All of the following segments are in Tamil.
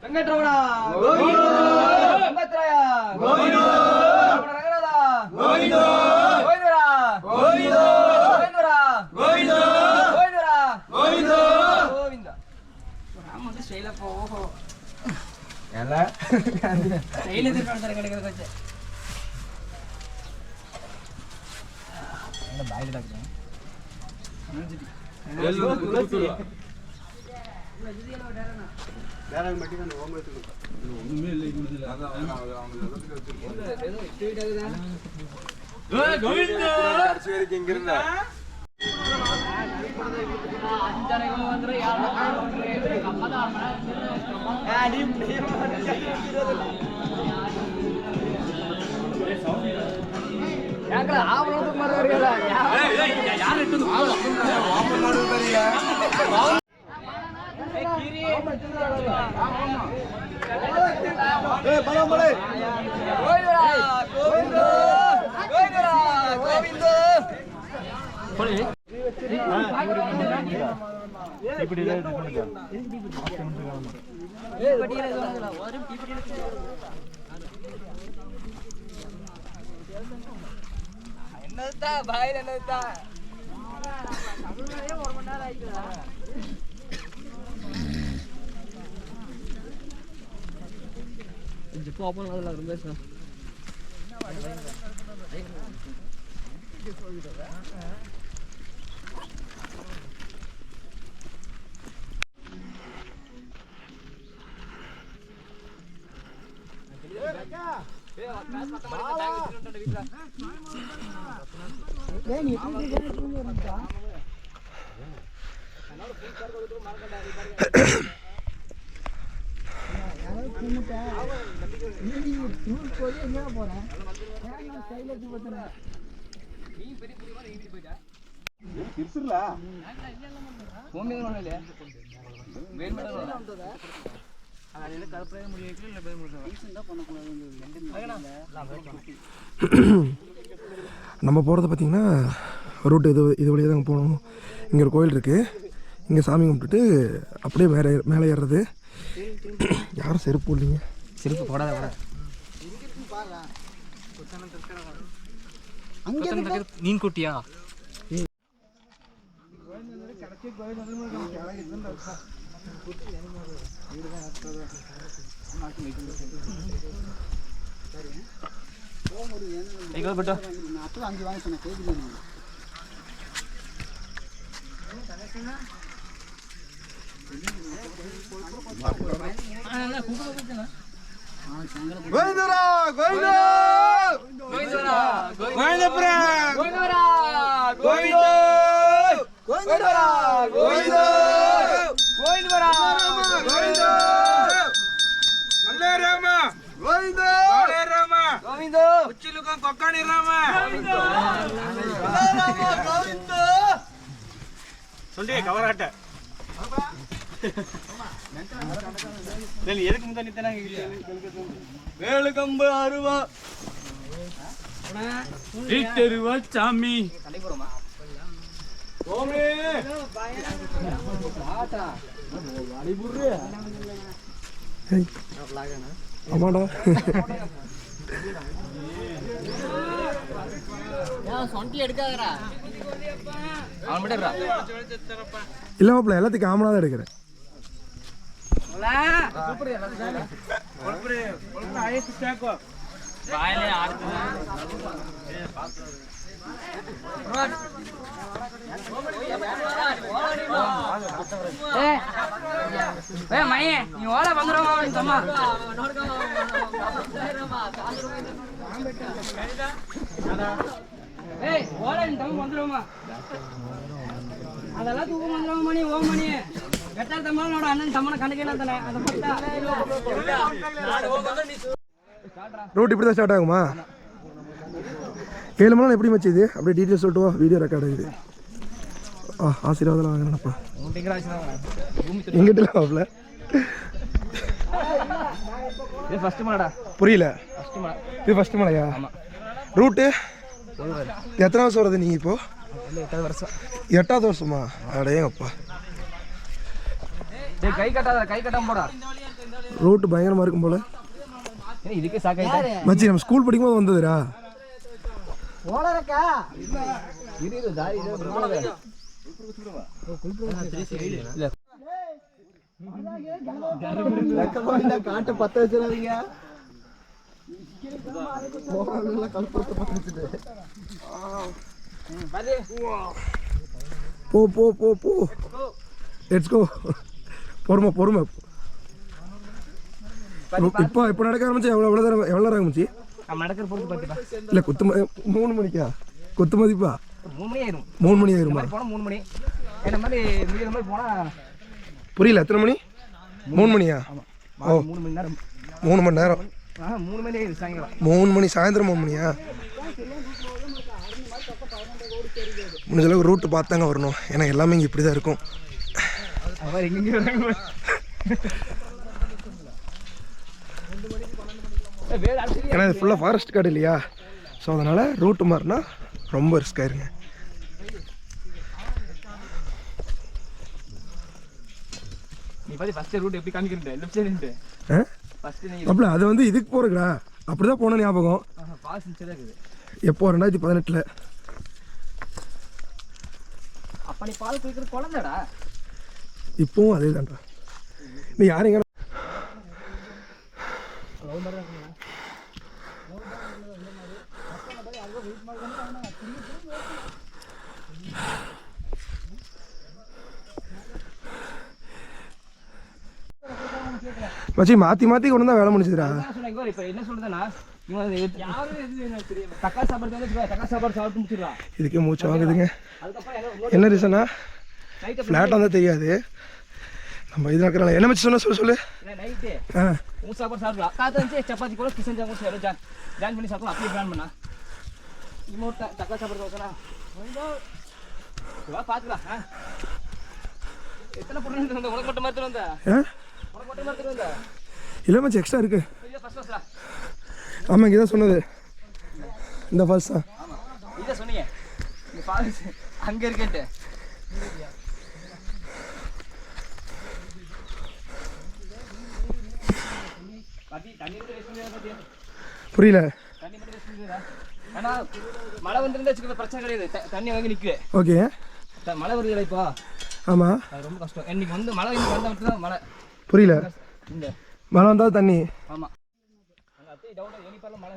வெங்கட்ரமணா கோவிந்தோ வெங்கட்ராயா கோவிந்தோ ரங்கநாதா கோவிந்தோ கோவிந்தரா கோவிந்தோ கோவிந்தரா கோவிந்தோ கோவிந்தரா கோவிந்தோ கோவிந்தா நாம வந்து ஸ்டைலா போஹோ ಎಲ್ಲ ಸ್ಟೈಲ್ ಇದೆ ಕಾಣ್ತಾರೆ ಕಡೆ ಕಡೆ ಕಚ್ಚೆ ಅಲ್ಲ ಬಾಯಿಲ್ ಹಾಕ್ತೀನಿ ಎಲ್ಲ ತುಳುಸಿ ಯಾರಾಗ ಮಟ್ಟಿಗೆ ಹೋಗ್ಬೇಕು ಒಮ್ಮೆ ಇಲ್ಲ ಇಡುದಿಲ್ಲ ಏನೋ ಸ್ಟ್ರೈಟ್ ಆಗಿದೆ ಏ ಗೋವಿಂದ ಕರ್ಸೇರಿಗೆ ಹೆಂಗಿರಲ್ಲ ಅಂಜನೆಗಳು ಅಂದ್ರೆ ಯಾರು ಕಮ್ಮದ ಆಡಿ ಯಾಕಂದ್ರೆ ಆ ಮಾಡೋದು ಮಾಡೋರಿಲ್ಲ ಯಾರು ಇಟ್ಟು ಮಾಡೋರಿಲ್ಲ ಏ ಬಲ ಬಲ ಗೋವಿಂದ ಗೋವಿಂದ ಗೋವಿಂದ ಗೋವಿಂದ ಕೊಡಿ என்னதா பாயில என்னதா தமிழ்லயே ஒரு மணி நேரம் ஆயிடுதா இது பாப்போம் அதல ரொம்ப பேச நம்ம போகிறது பார்த்திங்கன்னா ரூட் இது வழியாக தாங்க போகணும். இங்கே ஒரு கோயில் இருக்குது, இங்கே சாமி கும்பிட்டுட்டு அப்படியே மேலே ஏறுறது. யாரும் செருப்பு இல்லைங்க, செருப்பு போடாத கூட மீன் குட்டியா ಬಿಟ್ಟು அஞ்சு வாங்க சொன்ன கேட்குறீங்க கோவிந்தரா கோவிந்தா கோவிந்தரா கோவிந்தபுரா கோவிந்தரா கோவிந்தா கோவிந்தரா கோவிந்தா கோவிந்தரா கோவிந்தா அல்லே ராம கோவிந்தா அல்லே ராம கோவிந்தோ உச்சிலுக்க கொக்காணி ராம கோவிந்தோ அல்லே ராம கோவிந்தா சொல்லியே கவராட்ட எதுக்கு முந்தானி தானே வேலுகம்பு அருவா வீட்டருவா சாமி கோமே ஆமாடா இல்ல மாப்பிள்ள எல்லாத்துக்கும் ஆமனா தான் எடுக்கிறேன். ಮೈ ನೀ ಓಳ ಬಂದ್ರಮ್ಮ ತಮ್ಮ ஏய் ஓலை தம் வந்துருமா அதெல்லாம் தூக்கம் வந்துரும் மணி ஓ மணி எட்டாம் தம்மனோட அண்ணன் தம்மனை கணக்கேலாம் தானே அதை பத்தா ரூட் இப்படி தான் ஸ்டார்ட் ஆகுமா? 7 மணி எப்படி மச்சி இது? அப்படியே டீட்டெயில்ஸ் சொல்லிட்டு வா, வீடியோ ரெக்கார்ட் ஆகுது. ஆசீர்வாதம் வாங்கினப்பா எங்கிட்ட வாப்ல இது ஃபர்ஸ்ட் மலைடா. புரியல. ஃபர்ஸ்ட் மலை. இது ஃபர்ஸ்ட் மலையா? ரூட்டு எத்தனை வருஷம் வருது நீங்கள் இப்போ? 8வது வருஷம். 8வது வருஷமா? அடேங்கப்பா. கை கட்டாத, கை கட்டாம போடா. ரோட்டு பயங்கரமாக இருக்கும் போல். இதுக்கு சாக்காயிட்டா மச்சி நம்ம ஸ்கூல் படிக்கும்போது வந்ததுடா. ஓலரக்கா இரு தாரி காட்டு பத்த வச்சிடாதீங்க. போ போ போ போ லெட்ஸ் கோ. பொறுமை பொறுமை. இப்போ இப்போ நடக்க ஆரம்பிச்சு எவ்வளோ நேரம் ஆரம்பிச்சு நடக்கிற பொறுத்து பார்த்துப்பா. இல்லை 3 மணிக்கா கொத்து மதிப்பா 3 மணி ஆயிரும். 3 மணி ஆயிருமா? போனால் 3 மணி என்ன மாதிரி முடிகிற மாதிரி போனால் புரியல. எத்தனை மணி? 3 மணியா? ஓ 3 மணி நேரம். 3 மணி நேரம். 3 மணி ஆயிரும் சாயங்காலம். 3 மணி சாயந்தரம் 3 மணியா? முடிஞ்சளவுக்கு ரூட்டு பார்த்தாங்க வரணும். ஏன்னா எல்லாமே இங்கே இப்படி தான் இருக்கும். ஏன்னா இது ஃபுல்லாக ஃபாரஸ்ட் காடு இல்லையா? ஸோ அதனால் ரூட்டு மாறினா ரொம்ப ரிஸ்க் ஆயிருங்க. நீ பார்த்து ஃபர்ஸ்ட் ரூட் எப்படி காமிக்கிறேன் லெஃப்ட் சைடு ஃபர்ஸ்ட் நீ அப்படி அது வந்து இதுக்கு போகிறக்குடா. அப்படி தான் போன ஞாபகம். பாஸ் நிச்சயமாக இருக்குது. எப்போ 2018. அப்போ நீ பால் குடிக்கிற குழந்தைடா. இப்போவும் அதே தான்டா. நீ யாரையும் மச்சி மாற்றி மாற்றி கொண்டு தான் வேலை முடிச்சுதுடா. இப்போ என்ன சொல்றதுன்னா தக்காளி சாப்பாடு தக்காளி சாப்பாடு சாப்பிட்டு முடிச்சிடலாம். இதுக்கே மூச்சு வாங்குதுங்க. என்ன ரீசனா? ஃப்ளாட்டாக இருந்தால் தெரியாது. நம்ம இது நடக்கிறனால என்ன மச்சி சொன்ன சொல்லு. நைட்டு சாப்பாடு சாப்பிடலாம். காற்று வந்து சப்பாத்தி கூட கிச்சன் ஜாமுன் ஜாயின் பண்ணி சாப்பிடலாம். அப்படியே பிளான் பண்ணா இன்னொரு தக்காளி சாப்பாடு ஓகேண்ணா பார்த்துக்கலாம். எத்தனை பொண்ணு வந்த உனக்கு மட்டும் மாதிரி வந்தா? உனக்கு மட்டும் மாதிரி வந்தா? இல்லை மச்சி எக்ஸ்ட்ரா இருக்கு. ஃபர்ஸ்ட் ஆமாம் இங்கே தான் சொன்னது. இந்த ஃபால்ஸ் தான். ஆமாம் இதை சொன்னீங்க. இந்த ஃபால்ஸ் அங்கே இருக்கேன்ட்டு புரியல. தண்ணி மட்டும் வேஸ்ட் பண்ணுறா. ஆனால் மழை வந்துருந்தா வச்சுக்க பிரச்சனை கிடையாது. தண்ணி வாங்கி நிற்கு. ஓகே மழை வருது இப்போ. ஆமாம் அது ரொம்ப கஷ்டம். இன்னைக்கு வந்து மழை வந்தால் மட்டும் தான் மழை. புரியல. இந்த மழை வந்தால் தண்ணி. ஆமாம் அங்கே அத்தையும் டவுட்டாக எலிப்பாரில் மழை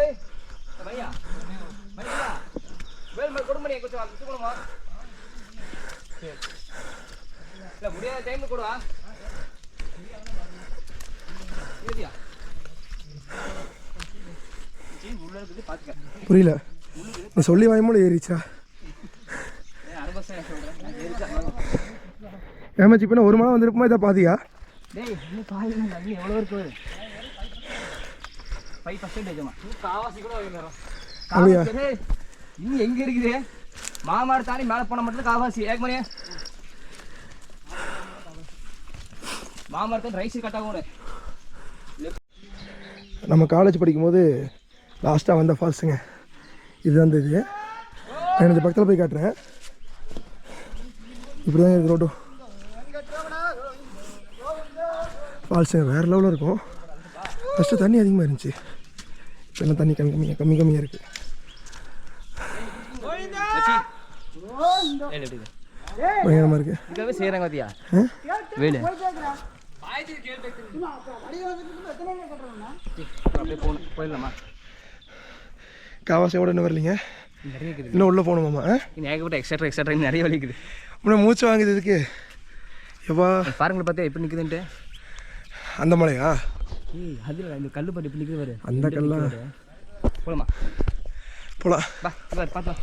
ஏய் பையா பையா வேல் கொடுமணி கொஞ்சம் அது கொடுமா. இல்லை முடியாத டைமில் கொடுவா. ஏதியா உள்ள இருக்குது பார்த்துக்க. புரியல. நீ சொல்லி வாய்மூல ஏறிச்சா? ஏமாச்சி இப்போ ஒரு மழை வந்துருக்குமா? இதை பாதியா? டேய் இன்னும் பாதி தண்ணி எவ்வளோ இருக்கு? 5% காவாசி கூட அப்படியா? இன்னும் எங்கே இருக்குது? மாமாடு தாண்டி மேலே போன மட்டும் காவாசி ஏகமணியா மாமரத்தை ரைஸ் கட்டாகும். நம்ம காலேஜ் படிக்கும்போது லாஸ்ட்டாக வந்த ஃபால்ஸுங்க இதுதான். இது நான் இந்த பக்கத்தில் போய் காட்டுறேன். இப்படி தான் இருக்கு ரோட்டும். ஃபால்ஸுங்க வேறு லெவலில் இருக்கும். ஃபஸ்ட்டு தண்ணி அதிகமாக இருந்துச்சு. இப்போ எல்லாம் தண்ணி கம்மியாக இருக்குது. பயங்கரமாக இருக்குது. இதுக்காகவே செய்கிறாங்க பார்த்தியா வேலு. அப்படியே போகணும் போயிடலாமா? காவாசியோட இன்னும் வரலைங்க. நிறைய இருக்குது. இன்னும் உள்ளே போகணுமாம்மா? இன்னும் ஏகப்பட்ட எக்ஸட்ரா நிறைய வலி இருக்குது. இன்னும் மூச்சு வாங்குது இதுக்கு. எப்பா பாருங்களை பார்த்தியா எப்படி நிற்குதுன்ட்டு. அந்த மலையா? ஏய் அதில் இந்த கல் பாட்டு எப்படி நிற்குது பாரு. அந்த கல்லா? போகலாமா? போகலாம். பா பார்க்கலாம்.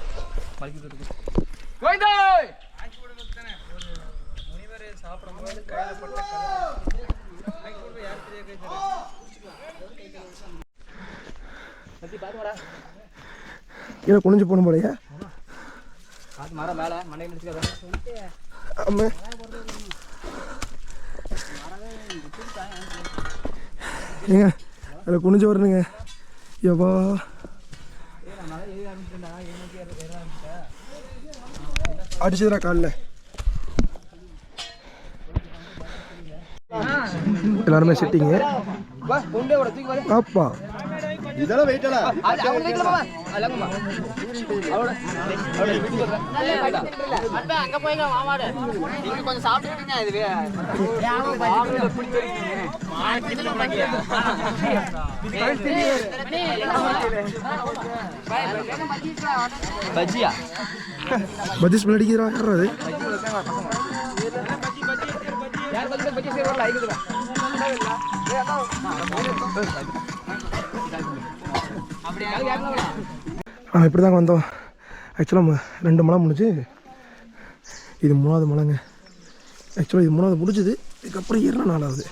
கீழே குனிஞ்சு போகணும் போலையா? மரம் மேலே மண்ணை முடிச்சுக்காத. ஆமாம் ஏங்க அதில் குனிஞ்சு வரணுங்க. எவ்வா மழை ஏறி ஆரம்பிச்சுட்டா அடிச்சதுடா காலில். எல்லாருமே செட்டிங்க. அப்பா இதெல்லாம் வெயிட்டல அங்க போய் மாமாடு நீங்க கொஞ்சம் சாப்பிட்டுக்கிட்டீங்க இதுவே பஜ்ஜியா பஜ்ஜி ஸ்மெல் அடிக்கிறா. யார் அது? யார் பஜ்ஜி பஜ்ஜி சேரல ஐக்குதுடா. இப்படி தாங்க வந்தோம். ஆக்சுவலாக 2 மலை முடிஞ்சு, இது 3வது மலைங்க. ஆக்சுவலாக இது 3வது முடிஞ்சுது. இதுக்கப்புறம் ஏறினா 4வது.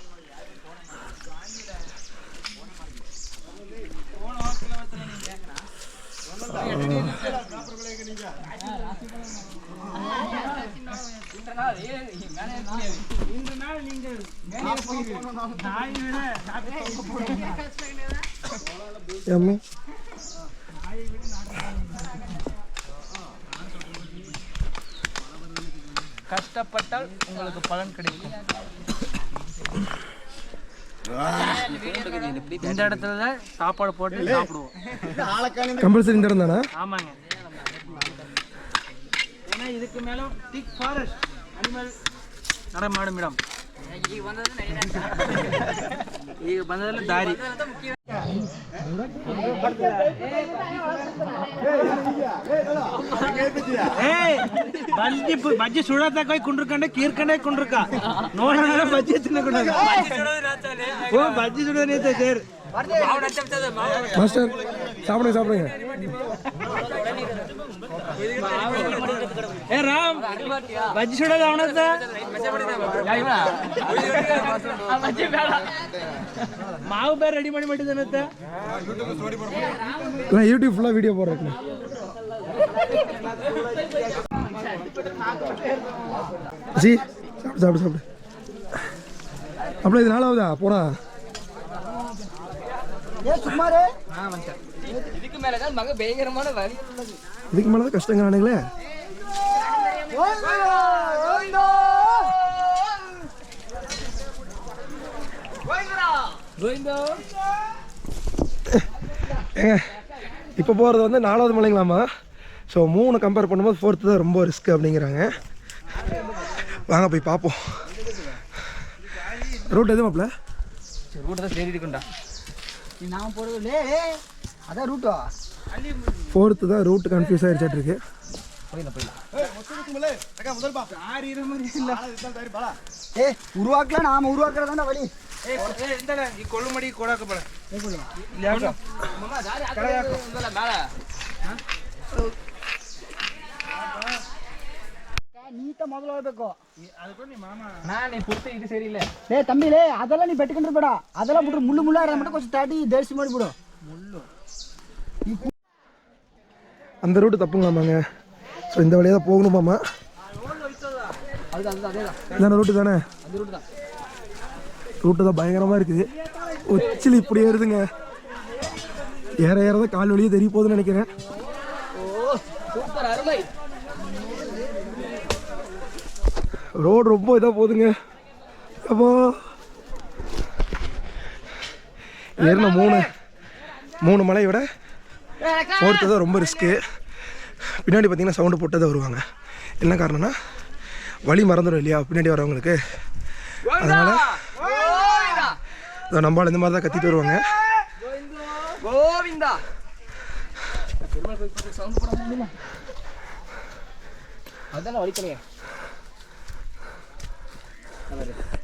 ஏம்மா கஷ்டப்பட்டால் உங்களுக்கு பலன் கிடைக்கும். இந்த இடத்துல சாப்பாடு போட்டு சாப்பிடுவோம். கம்பல்சரி இந்த இடம் தானே? ஆமாங்க. ஏன்னா இதுக்கு மேல திக் ஃபாரஸ்ட் அனிமல் நடமாடும் இடம். ಈಗ ಬಂದದಲ್ಲ ದಾರಿ. ಬಜ್ಜಿ ಸುಡತಕ್ಕ ಹೋಗಿ ಕುಂಡ್ರಕಂಡೆ ಕೀರ್ಕಂಡೆ ಕುಂಡ್ರಕ ನೋಡೋಣ ಬಜ್ಜಿ ತಿನ್ನಕೊಂಡ ಬಜ್ಜಿ ಸುಡೋದು ಸರ್. மாஸ்டர் சாப்பிடுங்க சாப்பிடுங்க. ಏ ರಾಮ್ ಬಜ್ಜಿ ಸುಡೋದು ಅವನದ ಮಾವು ಬೇರೆ ರೆಡಿ ಮಾಡಿ ಮಾಡಿದ್ದಾನಂತ. யூடியூப் ஃபுல்லாக வீடியோ போடுறேன். ஜி சாப்பிடு சாப்பிடு சாப்பிடு. அப்படியே இது 4வதா போடா. இதுக்கு மேலதான் மக பயங்கரமான வலி உள்ளது. இதுக்கு மேலே தான் கஷ்டங்கிறானுங்களே. ஏங்க இப்போ போகிறது வந்து 4வது மலைங்களாமா. ஸோ 3 கம்பேர் பண்ணும்போது 4th தான் ரொம்ப ரிஸ்க் அப்படிங்கிறாங்க. வாங்க போய் பார்ப்போம். ரூட் எதுவும் மாப்பிள்ள? ரூட் தான் சரி இருக்குண்டா. நான் போறதுலே அதான் ரூட்டா 4th தான் ரூட் கன்ஃபியூஸ் ஆகிடுச்சிட்டு இருக்கு. உருவாக்கலாம். நாம உருவாக்குறதா வழி. கொள்ளுமடி கொடாக்கப்பட நீட்ட முதல்ல ಹೋಗ್ಬೇಕು. ನಾನು ಪುಟ್ಟ ಇದು ಸರಿ ಇಲ್ಲ. ಲೇ ತಮ್ಮಿಲೇ ಅದೆಲ್ಲ ನೀ ಬೆಟ್ಕೊಂಡಿರ್ಬೇಡ. ಅದೆಲ್ಲ ಬಿಟ್ರೆ ಮುಳ್ಳು ಮುಳ್ಳ ಇರೋ ಮಟ್ಟ ಕೊಂಚ ತಾಟಿ ದೇಸಿ ಮಾಡಿಬಿಡು. அந்த ரூட்டு தப்புங்களாமாங்க. ஸோ இந்த வழியாக தான் போகணுமாம்மா. இதான ரூட்டு தானே? ரூட்டு தான் பயங்கரமாக இருக்குது. உச்சில் இப்படி ஏறுதுங்க. ஏற ஏறதான் கால் வழியே தெரிய போகுதுன்னு நினைக்கிறேன். ரோடு ரொம்ப இதாக போகுதுங்க. அப்போ ஏறின 3 மலையை விட 4th தான் ரொம்ப ரிஸ்க்கு. பின்னாடி பார்த்தீங்கன்னா சவுண்டு போட்டு தான் வருவாங்க. என்ன காரணம்னா வழி மறந்துடும் இல்லையா பின்னாடி வரவங்களுக்கு. அதனால் நம்மளால் இந்த மாதிரி தான் கத்திட்டு வருவாங்க.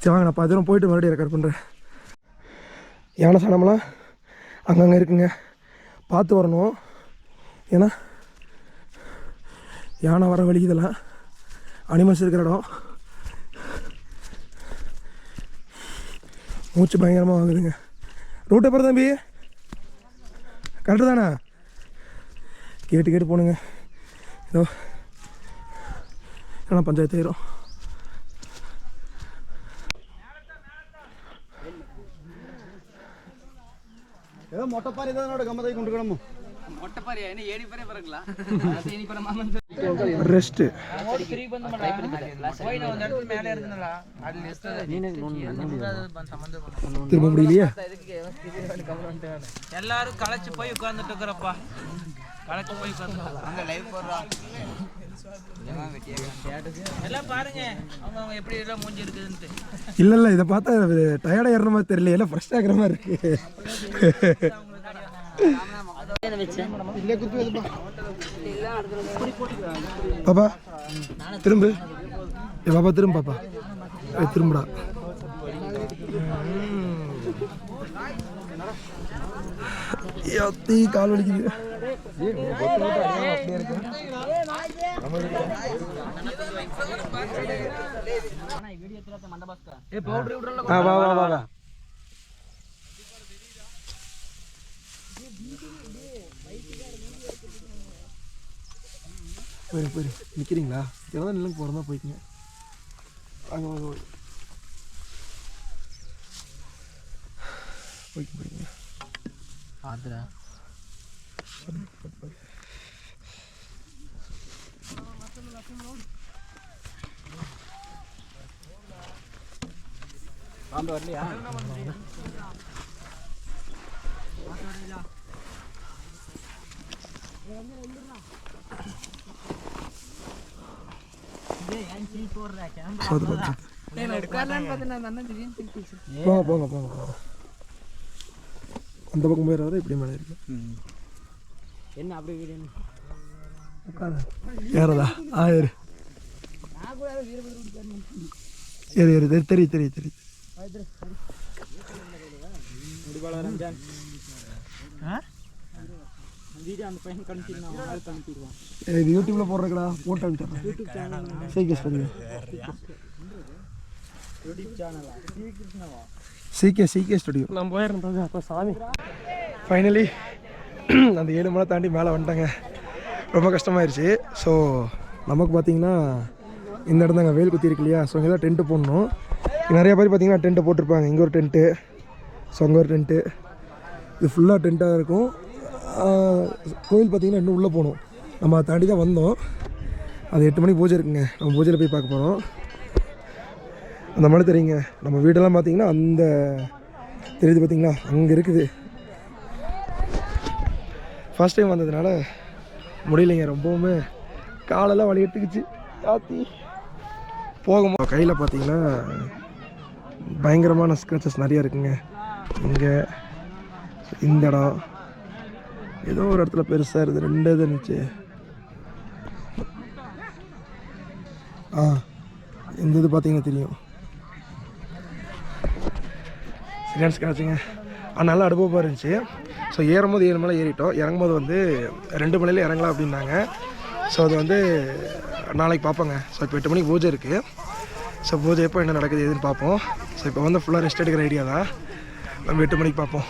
சரி வாங்க நான் 10 தூரம் போயிட்டு மறுபடியும் ரெக்கார்ட் பண்ணுறேன். யானை சாணம்லாம் அங்கங்கே இருக்குங்க. பார்த்து வரணும். ஏன்னா யானை வர வழி இதெல்லாம் அனிமல்ஸ் இருக்கிற இடம். மூச்சு பயங்கரமாக வாங்குதுங்க. ரூட் எப்போ தம்பி கரெக்டு தானே? கேட்டு போணுங்க. ஏதோ ஏன்னா பஞ்சாயத்து ஆயிரும். ஏதோ மொட்டை பாரி தான் நோட கம்மதை கொண்டு கிடமோ. ಮೊಟ್ಟೆ ಪರಿ ಏನು ಏಣಿ ಪರಿ ಬರಲ್ಲ. ಏಣಿ ಪರ ಮಾಮಂತ ரெஸ்ட்டு திரும்ப முடியலையே. எல்லாரும் களைச்சு போய் உட்கார்ந்துட்டு இருக்கிறப்பா. களைச்சு போய் உட்கார்ந்து லைவ் போடுறோம். எல்லாம் பாருங்க அவங்க எப்படி எல்லாம் மூஞ்சி இருக்குதுன்ட்டு. இல்லை இதை பார்த்தா டயர்டாக ஏறுற மாதிரி தெரியல, எல்லாம் ஃப்ரெஷ்ஷாக இருக்கிற மாதிரி இருக்கு. பாப்பா திரும்ப பாப்பா திரும்ப பாப்பா திரும்புடா. கால் வலிக்குது. வா வா வா வா. போய் நிற்கிறீங்களா? எவ்வளோ நிலங்க போகிறதா போய்க்குங்க. அங்கே போய்க்குங்க. ஆத்ரா பாம்பு வரலையா? போங்க போங்க போங்க. அந்த பக்கம் போயிட வர இப்படி மேலே இருக்கு. என்ன அப்படி வீடு ஏறதா? ஏறு ஏறு ஏறு தெரியும் தெரியும் தெரியும். இது யூடியூப்ல போடுறக்கடா, போட்டு அனுப்பிச்சிடுறேன். சிகே ஸ்டுடியோ நான் போயிருந்தேன். அப்போ சாமி ஃபைனலி அந்த 7 மலை தாண்டி மேலே வந்துட்டாங்க. ரொம்ப கஷ்டமாயிருச்சு. ஸோ நமக்கு பார்த்தீங்கன்னா இந்த இடம் தாங்க வேல் குத்தி இருக்கு இல்லையா? ஸோ இங்கே தான் டென்ட்டு போடணும். நிறைய பேர் பார்த்தீங்கன்னா டென்ட்டு போட்டிருப்பாங்க. இங்கே ஒரு டென்ட்டு, ஸோ அங்கே ஒரு டென்ட்டு. இது ஃபுல்லாக டென்ட்டாக இருக்கும். கோயில் பார்த்திங்கன்னா இன்னும் உள்ளே போகணும். நம்ம அதை தாண்டி தான் வந்தோம். அது 8 மணிக்கு பூஜை இருக்குங்க. நம்ம பூஜையில் போய் பார்க்க போகிறோம். அந்த மாதிரி தெரியுங்க. நம்ம வீடெல்லாம் பார்த்திங்கன்னா அந்த தெரியுது பார்த்திங்களா, அங்கே இருக்குது. ஃபஸ்ட் டைம் வந்ததுனால முடியலைங்க. ரொம்பவுமே காலெல்லாம் வலி எடுத்துக்கிச்சு. காத்தி போகும்போது கையில் பார்த்திங்கன்னா பயங்கரமான ஸ்க்ராச்சஸ் நிறையா இருக்குங்க. இங்கே இந்த இடம் ஏதோ ஒரு இடத்துல பெருசாக இருக்குது. 2 இது இருந்துச்சு. இந்த இது பார்த்தீங்கன்னா தெரியும். சரியான ஸ்க்ராட்சுங்க. நல்லா அனுபவமாக இருந்துச்சு. ஸோ ஏறும்போது 7 மலை ஏறிட்டோம். இறங்கும்போது வந்து 2 மலையில் இறங்கலாம் அப்படின்னாங்க. ஸோ அது வந்து நாளைக்கு பார்ப்போங்க. ஸோ இப்போ 8 மணிக்கு பூஜை இருக்குது. ஸோ பூஜை எப்போ என்ன நடக்குது எதுன்னு பார்ப்போம். ஸோ இப்போ வந்து ஃபுல்லாக ரெஸ்ட் எடுக்கிற ஐடியா தான். நம்ம 8 மணிக்கு பார்ப்போம்.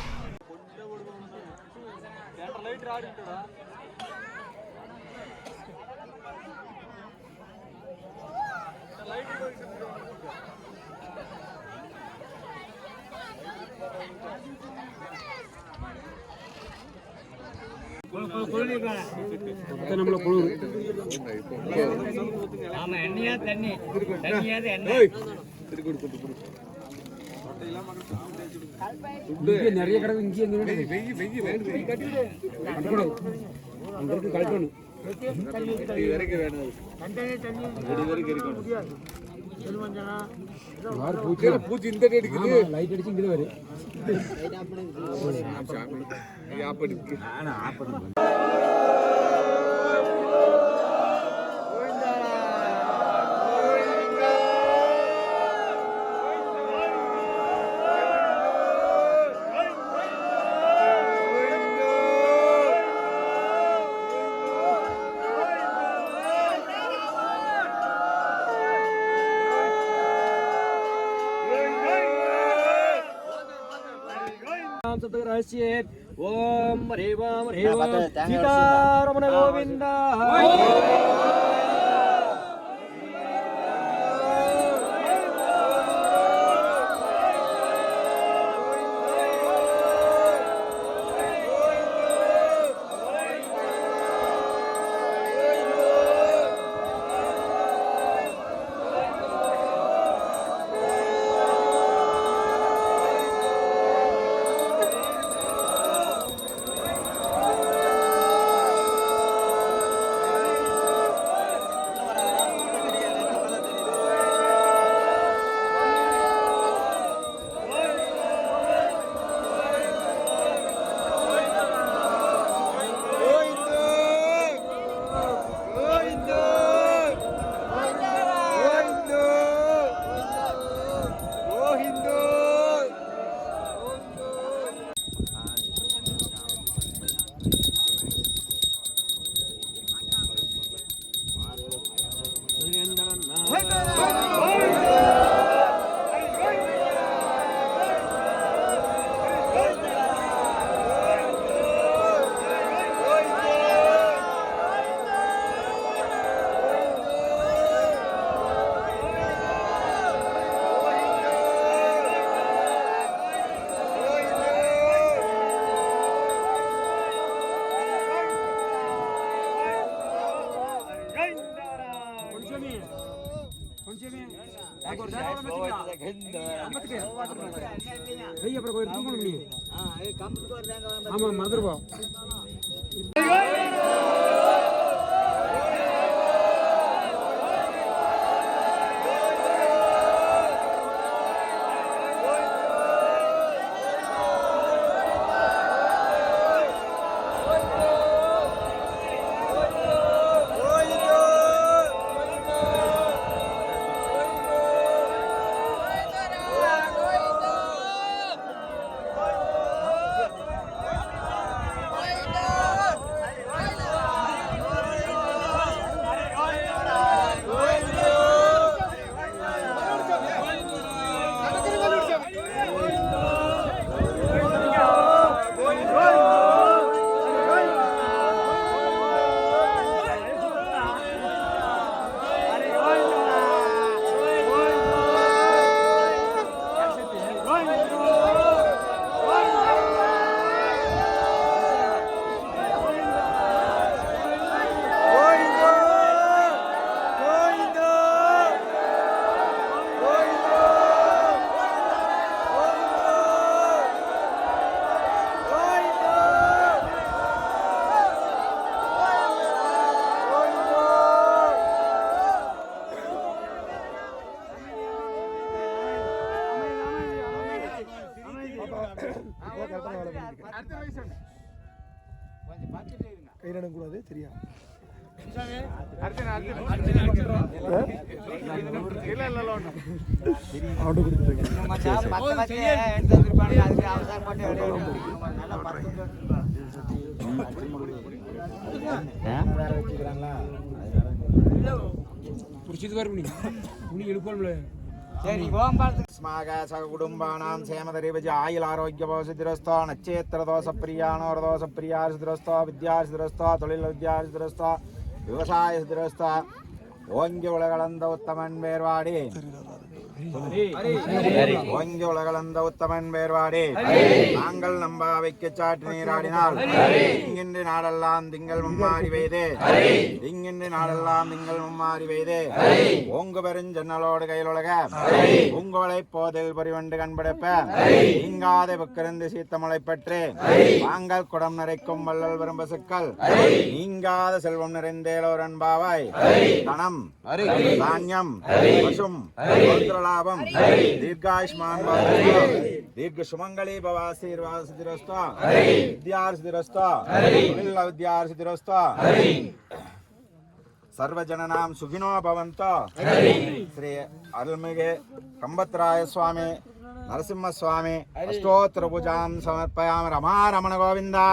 நிறைய கடை பூச்சி இந்த லைட் அடிச்சு இங்கே வரும். ஓம் ஹரேவாம் ஹரேவாம் சீதாரமண கோவிந்தா. ஆமா மதுரபா கையிடக்கூடாது சரியா குடும்பானாம் சேமதரிவஜ ஆயுள் ஆரோக்கியபோசிதிரஸ்தோ நச்சேத்திரதோஷ பிரியானோரதோஷ பிரியாசிதிரஸ்தோ வித்யாசிதிரஸ்தோ தொழில் வித்யாசிதிரஸ்தோ விவசாய சிதிரஸ்தோ ஓங்கி உலகளந்த உத்தமன் வேர்வாடி ஓங்கி உலகளந்த உத்தமன் வேர்வாடி நாங்கள் நம்பாவைக்கு சாட்டு நீராடினால் இங்கின்று நாடெல்லாம் திங்கள் மும்மாறி வைதே இங்கின்று நாடெல்லாம் திங்கள் மும்மாறி வைதே ஓங்கு பெருஞ்சன்னலோடு கையிலுலக உங்களை போதில் பரிவண்டு கண்படைப்ப நீங்காத புக்கிருந்து சீத்தமலை பற்று வாங்கல் குடம் நிறைக்கும் வள்ளல் விரும்ப சிக்கல் நீங்காத செல்வம் நிறைந்தேலோர் அன்பாவாய் தனம் தானியம் பசும் லாபம் दीर्घायुष्मान दीर्घ सुमंगली भवाशीर्वाद सिद्धिरस्तो विद्यार सिद्धिरस्तो विद्यार सिद्धिरस्तो सर्वजननां सुखिनो भवन्तो श्री अरुलमिगे कंबत्राय स्वामी नरसिंह स्वामी अष्टोत्तर पूजां समर्पयामि रमा रमण गोविंदा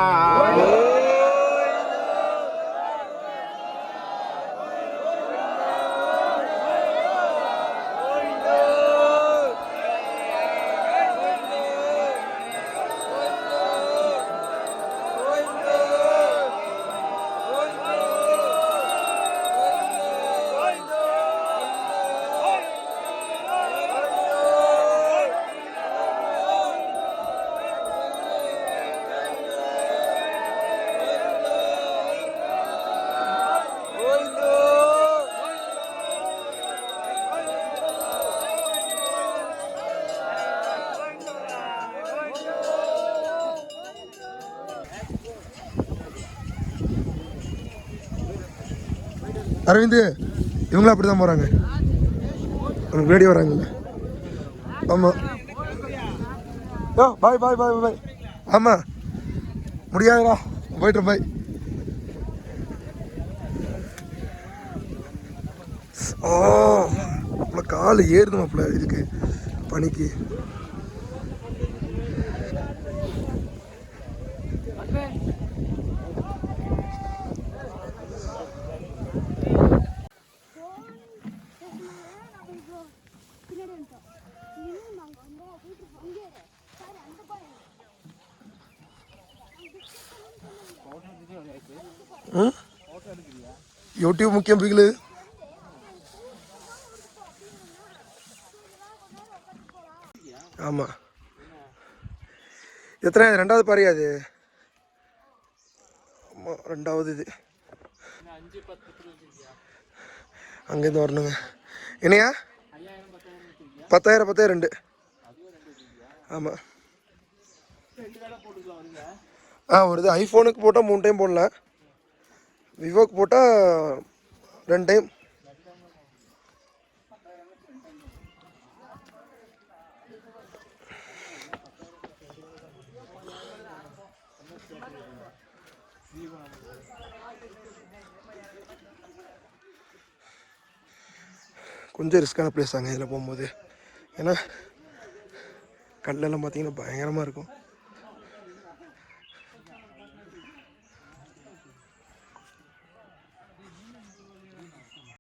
அரவிந்த் இவங்களும் அப்படி தான் போகிறாங்க, நமக்கு வேடி வராங்கல்ல. ஆமாம் பாய் பாய் பாய் பாய். ஆமாம் முடியாதுடா, போய்ட்டு பாய். மாப்பிள்ள கால் ஏறுது மாப்பிள்ள இதுக்கு பனிக்கு. யூடியூப் முக்கியம் பிகிலு. ஆமாம். எத்தனை 2வது பாரியா அது? ஆமாம் 2வது இது. அங்கேருந்து வரணுங்க. என்னையா 10,000 2. ஆமாம். வருது. ஐஃபோனுக்கு போட்டால் 3 டைம் போடலாம், விவோக்கு போட்டால் 2 டைம். கொஞ்சம் ரிஸ்க்கான பிளேஸ் தாங்க இதில் போகும்போது. ஏன்னா கல்லெல்லாம் பார்த்தீங்கன்னா பயங்கரமாக இருக்கும்.